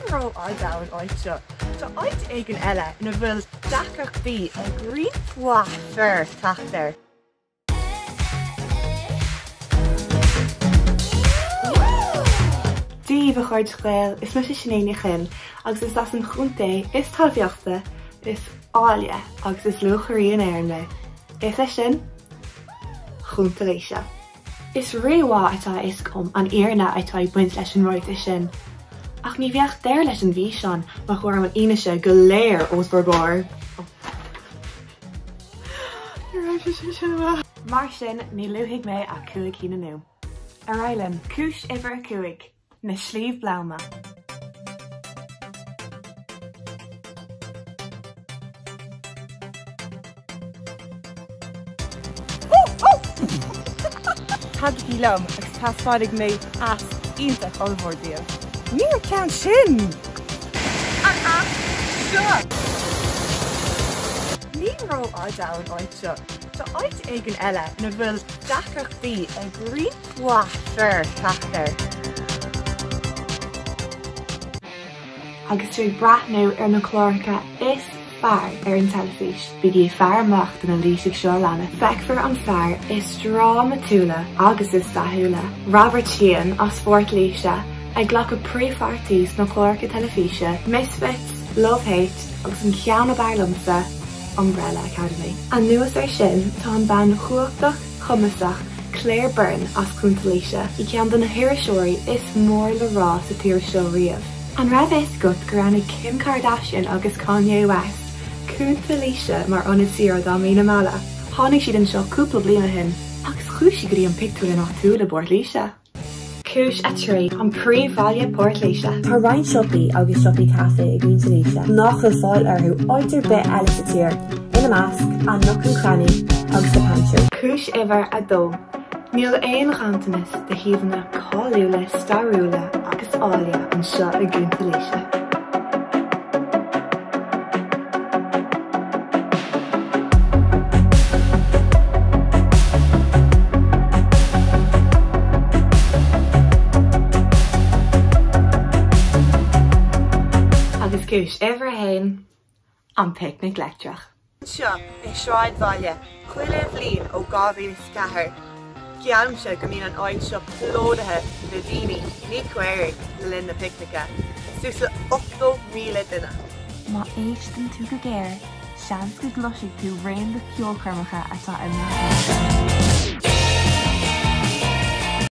Níró ardáin áitseo, Tá áit ag an eile ina bhfuil dachachtaí a gríomhá fearr taachtar. Díomh a chuid scail is mu sinnéine chin, agus is as an chunta is talbheachta, is áile agus is luchaíon airne. Is lei sin? Chunta léise. Is réomhá atá is com an éarna atá buint leis an roiite sin. Ach ní bheocht déir leis an bhí seán mar chuir an ionise go léir os bargáir. Mar sin ní luigh mé a cuaig hína nu. Ar eilen, cúis iver a cuaig, na slíomh blama. Tag ílam agus tá fádig mé as ionach olmhórdíal. Níor ceann sin! Níró ardáin áitseo, Tá áit ag an eile ina bhfuil dachachtaí a gríomhá fearr taachtar. Agus trí brathnú ar na chlóracha is fearr ar an telefís. Bigí fearr amach den an lísigh seo lena. Feicfar an fearr is drama túla agus is dathúla. Robert Sheehan as Fort Líse ag ghlach a príomhpháirtís na chlóracha telefíse, Misfits, Love Hate agus an cheanna bearlamsa Umbrella Academy. An nuas ar sin tá an bhean chuachtach chumasach Claire Byrne as Cúnta Líse. I cean den na hiiriseoirí is mór le rá sa tír seo riamh. An raibh is gut gur anna Kim Kardashian agus Kanye West Cúnta Líse mar ionad siar dá mína mála. Tháinig siad an seo cúpla bliana hin, agus chúis go dtí an pictiúla nach túla Port Líse. Cúis a trí an príomhbhaile Port Líse. Tá Ryan Shopee agus Shopee Cafe i Cúnta Líse. Nach le fáil arthú áidir bit eile sa tír, ina measc an nuc an cranny agus a panseú. Cúis iver a dó. Níl éon gantanas de híomhanna cáiliúla, starúla agus ália an seo i Cúnta Líse. Agus cúis iver hain an picnic leictrach. Seo is sráid bhaile, chuile bhlíon ó 2004. Ceann se go mín an áid seo plódathe na daoine ní cuairig le linn na picnica. Susa 8,000 duine. Má éistan tú go géir, seans go glosigh tú réon de ceolcharmacha atá imna.